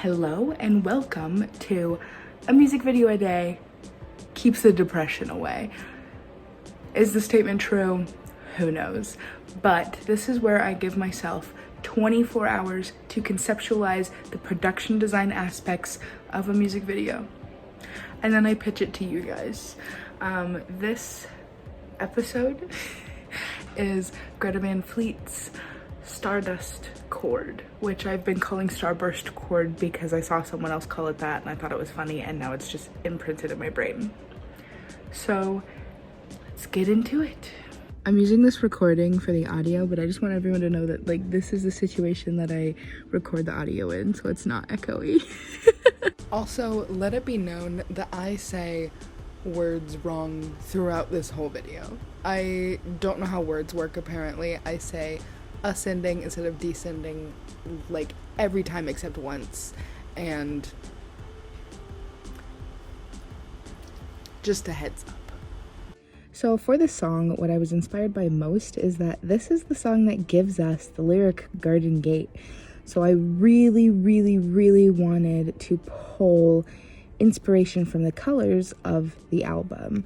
Hello and welcome to A Music Video a Day Keeps the Depression Away. Is the statement true? Who knows? But this is where I give myself 24 hours to conceptualize the production design aspects of a music video. And then I pitch it to you guys. This episode is Greta Van Fleet's Stardust Chord, which I've been calling Starburst Chord because I saw someone else call it that and I thought it was funny, and now it's just imprinted in my brain. So let's get into it. I'm using this recording for the audio, but I just want everyone to know that this is the situation that I record the audio in, so it's not echoey. Also, let it be known that I say words wrong throughout this whole video. I don't know how words work apparently. I say ascending instead of descending every time except once, and just a heads up. So for this song, what I was inspired by most is that this is the song that gives us the lyric Garden Gate. So I really wanted to pull inspiration from the colors of the album.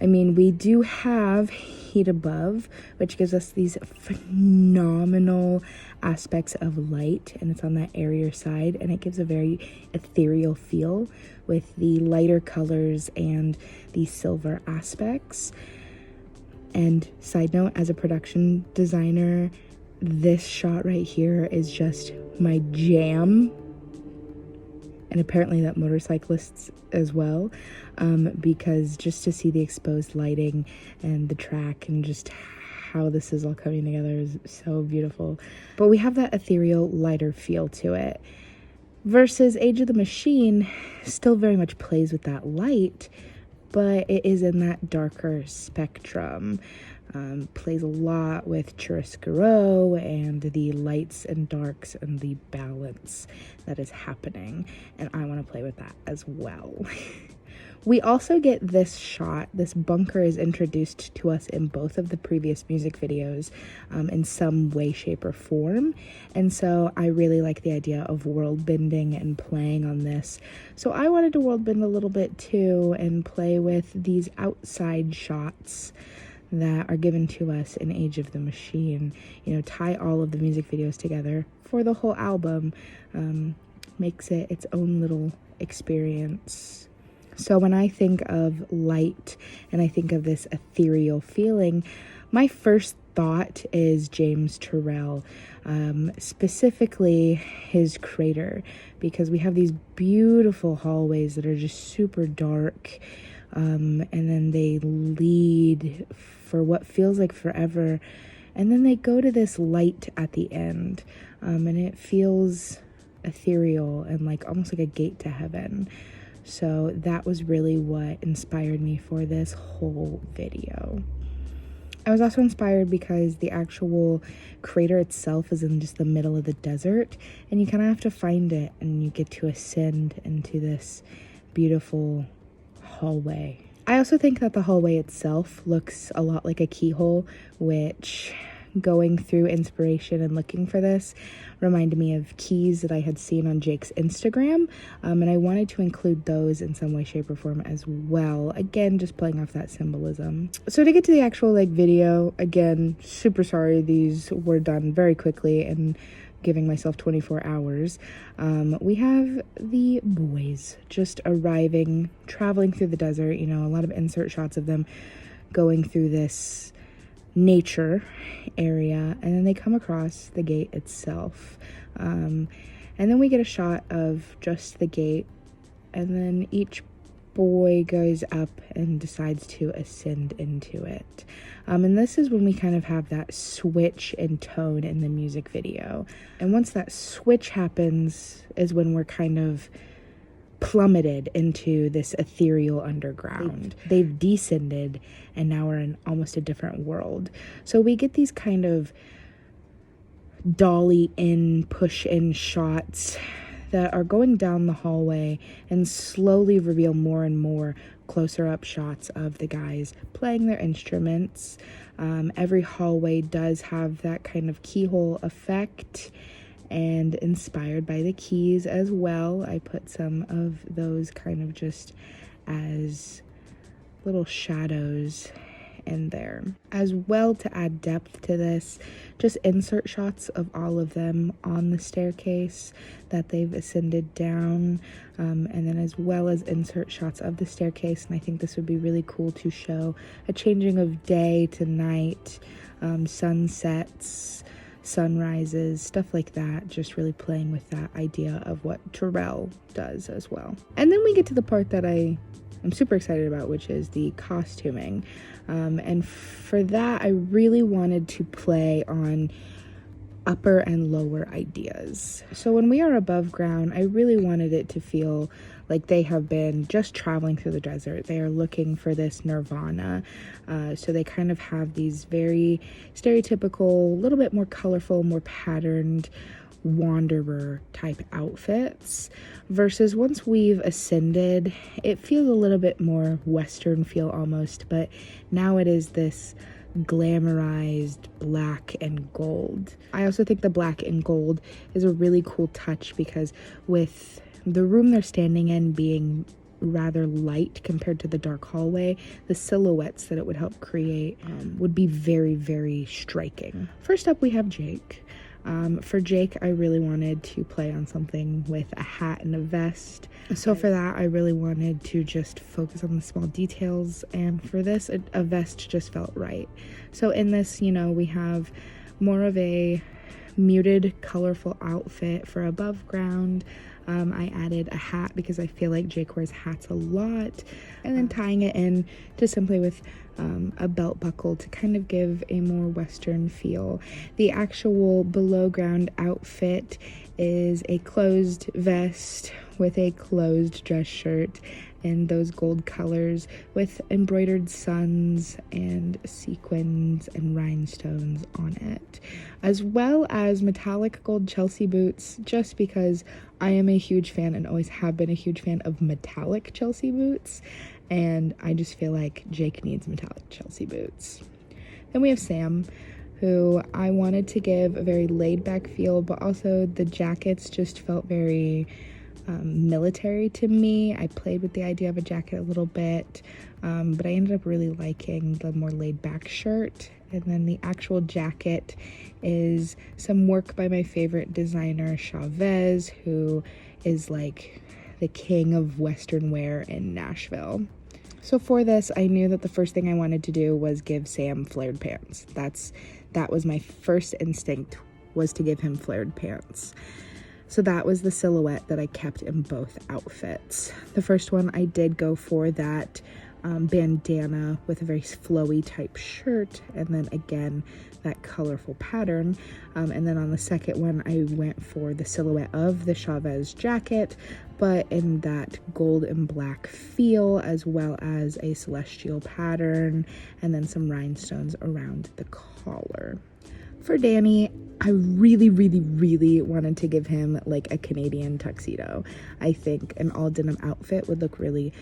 I mean, we do have Heat Above, which gives us these phenomenal aspects of light, and it's on that airier side, and it gives a very ethereal feel with the lighter colors and the silver aspects. And side note, as a production designer, this shot right here is just my jam. And apparently that motorcyclists as well, because just to see the exposed lighting and the track and just how this is all coming together is so beautiful. But we have that ethereal, lighter feel to it. Versus Age of the Machine still very much plays with that light, but it is in that darker spectrum. Plays a lot with chiaroscuro and the lights and darks and the balance that is happening, and I want to play with that as well. We also get this shot. This bunker is introduced to us in both of the previous music videos in some way, shape, or form, and so I really like the idea of world bending and playing on this. So I wanted to world bend a little bit too and play with these outside shots that are given to us in Age of the Machine. You know, tie all of the music videos together for the whole album, makes it its own little experience. So when I think of light and I think of this ethereal feeling, my first thought is James Turrell, specifically his Crater, because we have these beautiful hallways that are just super dark, and then they lead for what feels like forever, and then they go to this light at the end, and it feels ethereal and almost like a gate to heaven. So that was really what inspired me for this whole video. I was also inspired because the actual crater itself is in just the middle of the desert, and you kind of have to find it, and you get to ascend into this beautiful hallway. I also think that the hallway itself looks a lot like a keyhole, which, going through inspiration and looking for this, reminded me of keys that I had seen on Jake's Instagram, and I wanted to include those in some way, shape, or form as well. Again, just playing off that symbolism. So to get to the actual video, again, super sorry these were done very quickly and giving myself 24 hours. We have the boys just arriving, traveling through the desert, a lot of insert shots of them going through this nature area, and then they come across the gate itself, and then we get a shot of just the gate, and then each boy goes up and decides to ascend into it, and this is when we kind of have that switch in tone in the music video. And once that switch happens is when we're kind of plummeted into this ethereal underground. They've descended, and now we're in almost a different world. So we get these kind of dolly in, push in shots that are going down the hallway and slowly reveal more and more closer up shots of the guys playing their instruments. Every hallway does have that kind of keyhole effect, and inspired by the keys as well. I put some of those kind of just as little shadows in there as well to add depth to this. Just insert shots of all of them on the staircase that they've ascended down, and then as well as insert shots of the staircase. And I think this would be really cool to show a changing of day to night, sunsets, sunrises, stuff like that, just really playing with that idea of what Terrell does as well. And then we get to the part that I'm super excited about, which is the costuming. And for that, I really wanted to play on upper and lower ideas. So when we are above ground, I really wanted it to feel like they have been just traveling through the desert. They are looking for this nirvana. So they kind of have these very stereotypical, little bit more colorful, more patterned wanderer type outfits, versus once we've ascended, it feels a little bit more Western feel almost, but now it is this glamorized black and gold. I also think the black and gold is a really cool touch, because with the room they're standing in being rather light compared to the dark hallway, the silhouettes that it would help create would be very, very striking. First up, we have Jake. For Jake, I really wanted to play on something with a hat and a vest. So for that, I really wanted to just focus on the small details. And for this, a vest just felt right. So in this, we have more of a muted, colorful outfit for above ground. I added a hat because I feel like Jake wears hats a lot, and then tying it in just simply with a belt buckle to kind of give a more Western feel. The actual below ground outfit is a closed vest with a closed dress shirt and those gold colors with embroidered suns and sequins and rhinestones on it, as well as metallic gold Chelsea boots, just because I am a huge fan and always have been a huge fan of metallic Chelsea boots, and I just feel like Jake needs metallic Chelsea boots. Then we have Sam, who I wanted to give a very laid back feel, but also the jackets just felt very military to me. I played with the idea of a jacket a little bit, but I ended up really liking the more laid back shirt. And then the actual jacket is some work by my favorite designer, Chavez, who is like the king of Western wear in Nashville. So for this, I knew that the first thing I wanted to do was give Sam flared pants. That was my first instinct, was to give him flared pants. So that was the silhouette that I kept in both outfits. The first one, I did go for that bandana with a very flowy type shirt, and then again that colorful pattern, and then on the second one I went for the silhouette of the Chavez jacket, but in that gold and black feel, as well as a celestial pattern and then some rhinestones around the collar. For Danny, I really, really, really wanted to give him like a Canadian tuxedo. I think an all denim outfit would look really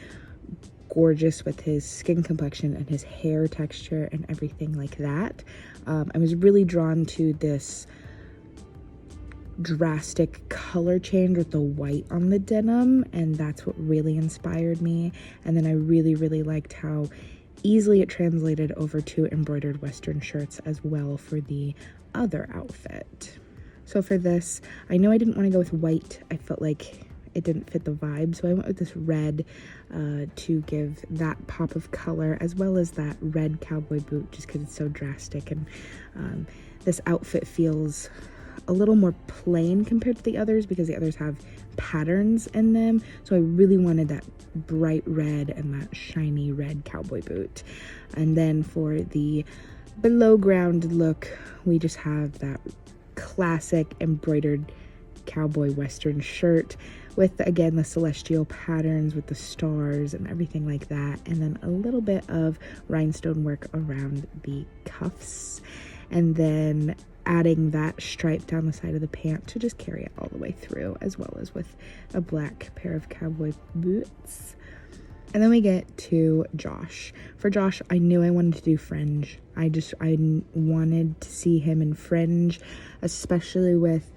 gorgeous with his skin complexion and his hair texture and everything like that. I was really drawn to this drastic color change with the white on the denim, and that's what really inspired me. And then I really, really liked how easily it translated over to embroidered Western shirts as well for the other outfit. So for this, I know I didn't want to go with white. I felt like it didn't fit the vibe, so I went with this red to give that pop of color, as well as that red cowboy boot, just because it's so drastic. And this outfit feels a little more plain compared to the others, because the others have patterns in them. So I really wanted that bright red and that shiny red cowboy boot. And then for the below ground look, we just have that classic embroidered cowboy Western shirt with, again, the celestial patterns with the stars and everything like that, and then a little bit of rhinestone work around the cuffs, and then adding that stripe down the side of the pant to just carry it all the way through, as well as with a black pair of cowboy boots. And then we get to Josh. For Josh, I knew I wanted to do fringe. I wanted to see him in fringe, especially with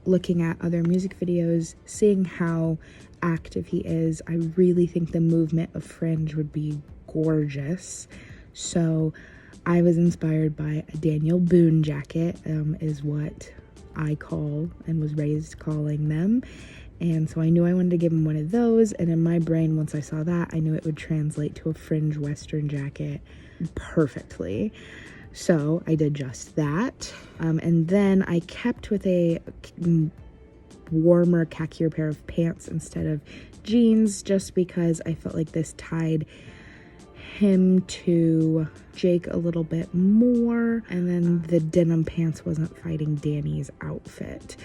looking at other music videos, seeing how active he is, I really think the movement of fringe would be gorgeous. So I was inspired by a Daniel Boone jacket, is what I call and was raised calling them. And so I knew I wanted to give him one of those, and in my brain, once I saw that, I knew it would translate to a fringe western jacket perfectly. So I did just that. And then I kept with a warmer, khaki pair of pants instead of jeans, just because I felt like this tied him to Jake a little bit more, and then the denim pants wasn't fighting Danny's outfit.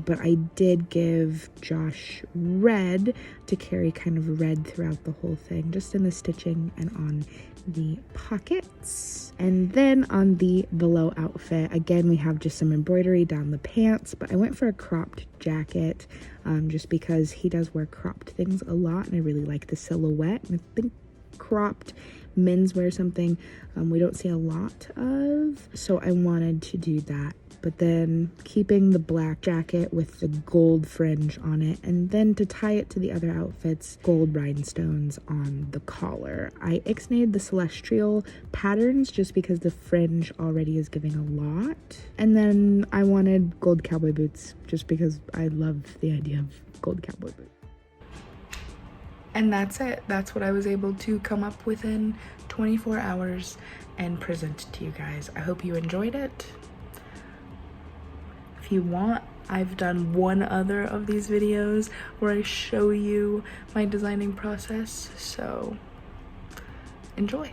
But I did give Josh red to carry kind of red throughout the whole thing, just in the stitching and on the pockets. And then on the below outfit, again, we have just some embroidery down the pants, but I went for a cropped jacket, just because he does wear cropped things a lot, and I really like the silhouette. And I think cropped menswear something we don't see a lot of, so I wanted to do that. But then keeping the black jacket with the gold fringe on it, and then to tie it to the other outfits, gold rhinestones on the collar. I ixnayed the celestial patterns just because the fringe already is giving a lot. And then I wanted gold cowboy boots just because I love the idea of gold cowboy boots. And that's it. That's what I was able to come up within 24 hours and present to you guys. I hope you enjoyed it. If you want, I've done one other of these videos where I show you my designing process, so enjoy.